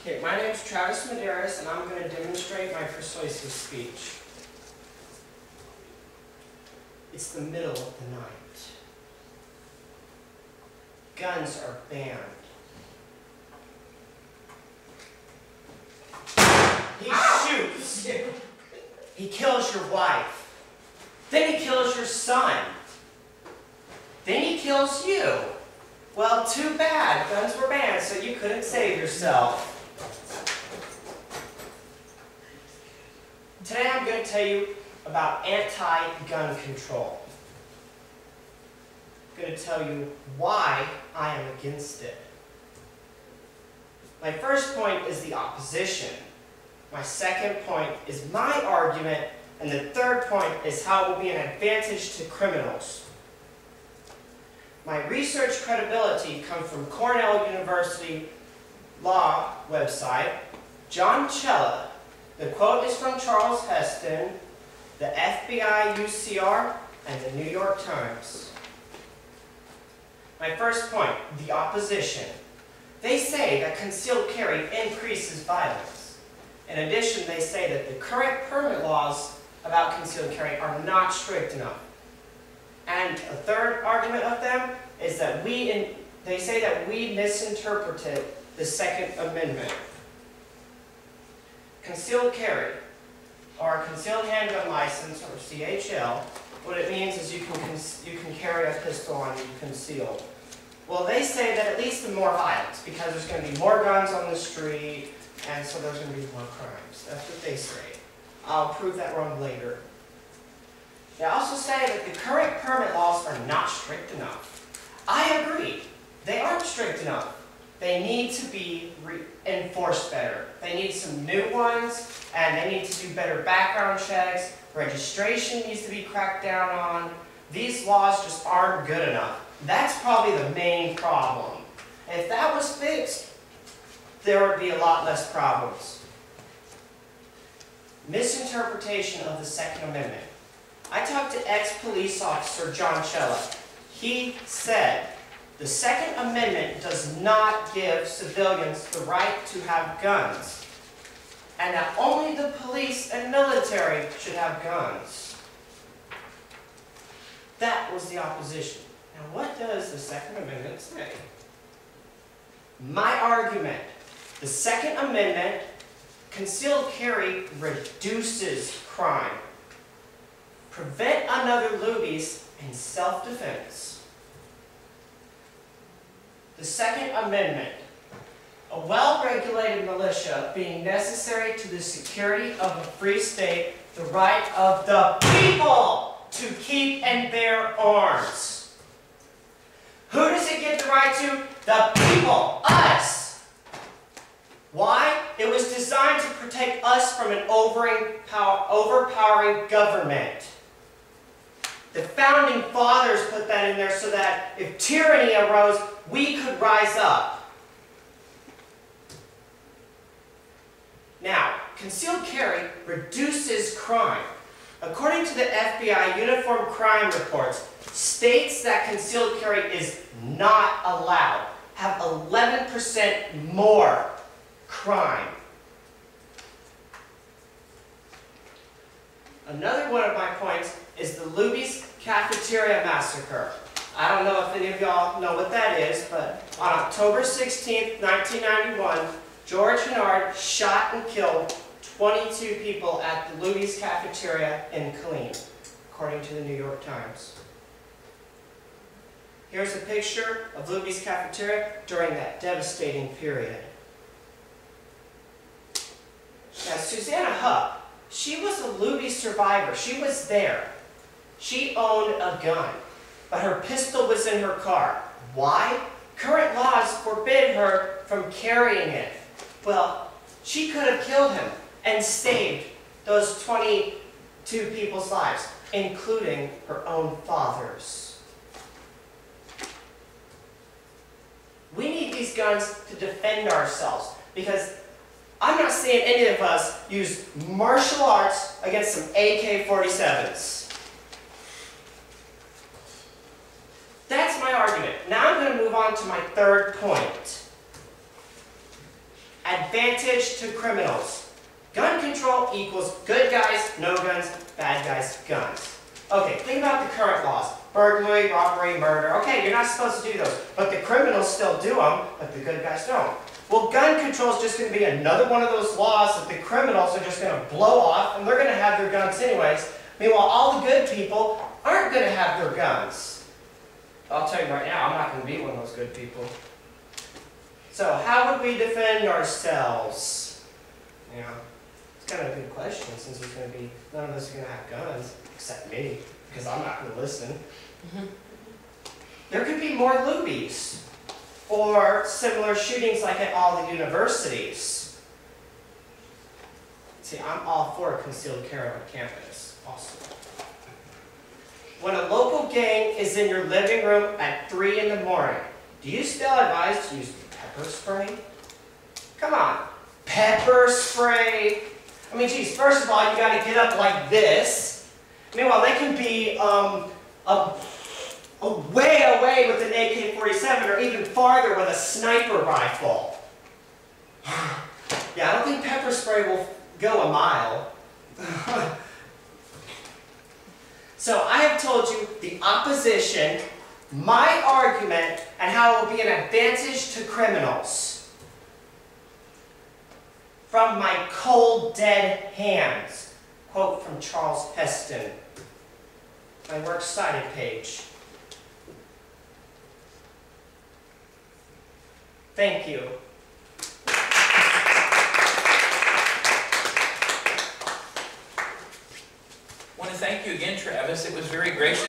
Okay, my name is Travis Medeiros, and I'm going to demonstrate my persuasive speech. It's the middle of the night. Guns are banned. He shoots. He kills your wife. Then he kills your son. Then he kills you. Well, too bad. Guns were banned, so you couldn't save yourself. Today I'm going to tell you about anti-gun control. I'm going to tell you why I am against it. My first point is the opposition. My second point is my argument, and the third point is how it will be an advantage to criminals. My research credibility comes from Cornell University law website, John Cella. The quote is from Charles Heston, the FBI UCR, and the New York Times. My first point, the opposition. They say that concealed carry increases violence. In addition, they say that the current permit laws about concealed carry are not strict enough. And a third argument of them is that they say that we misinterpreted the Second Amendment. Concealed carry, or concealed handgun license, or CHL, what it means is you can carry a pistol on you concealed. Well, they say that it leads to more violence because there's going to be more guns on the street, and so there's going to be more crimes. That's what they say. I'll prove that wrong later. They also say that the current permit laws are not strict enough. I agree. They aren't strict enough. They need to be enforced better. They need some new ones, and they need to do better background checks. Registration needs to be cracked down on. These laws just aren't good enough. That's probably the main problem. If that was fixed, there would be a lot less problems. Misinterpretation of the Second Amendment. I talked to ex-police officer John Cella. He said, the Second Amendment does not give civilians the right to have guns, and that only the police and military should have guns. That was the opposition. Now, what does the Second Amendment say? My argument, the Second Amendment, concealed carry reduces crime. Prevent another lubies in self-defense. The Second Amendment, a well-regulated militia being necessary to the security of a free state, the right of the people to keep and bear arms. Who does it give the right to? The people, us. Why? It was designed to protect us from an overpowering government. The Founding Fathers put that in there so that if tyranny arose, we could rise up. Now, concealed carry reduces crime. According to the FBI Uniform Crime Reports, states that concealed carry is not allowed have 11% more crime. Another one of my points is the Luby's Cafeteria Massacre. I don't know if any of y'all know what that is, but on October 16th, 1991, George Hennard shot and killed 22 people at the Luby's Cafeteria in Killeen, according to the New York Times. Here's a picture of Luby's Cafeteria during that devastating period. Now, Susanna Hupp, she was a Luby survivor. She was there. She owned a gun, but her pistol was in her car. Why? Current laws forbid her from carrying it. Well, she could have killed him and saved those 22 people's lives, including her own father's. We need these guns to defend ourselves, because I'm not seeing any of us use martial arts against some AK-47s. That's my argument. Now I'm going to move on to my third point. advantage to criminals. Gun control equals good guys, no guns, bad guys, guns. Okay, think about the current laws. Burglary, robbery, murder. Okay, you're not supposed to do those. But the criminals still do them, but the good guys don't. Well, gun control is just going to be another one of those laws that the criminals are just going to blow off, and they're going to have their guns anyways. Meanwhile, all the good people aren't going to have their guns. I'll tell you right now, I'm not going to be one of those good people. So, how would we defend ourselves? You know, it's kind of a good question, since there's going to be, none of us are going to have guns, except me, because I'm not going to listen. There could be more loobies, or similar shootings like at all the universities. See, I'm all for concealed carry on campus, also. When a local gang is in your living room at 3 in the morning, do you still advise to use pepper spray? Come on, pepper spray. I mean, geez, first of all, you got to get up like this. Meanwhile, they can be way away with an AK-47 or even farther with a sniper rifle. Yeah, I don't think pepper spray will go a mile. So I have told you the opposition, my argument, and how it will be an advantage to criminals. From my cold, dead hands. Quote from Charles Heston. My works cited page. Thank you. I want to thank you again, Travis. It was very gracious.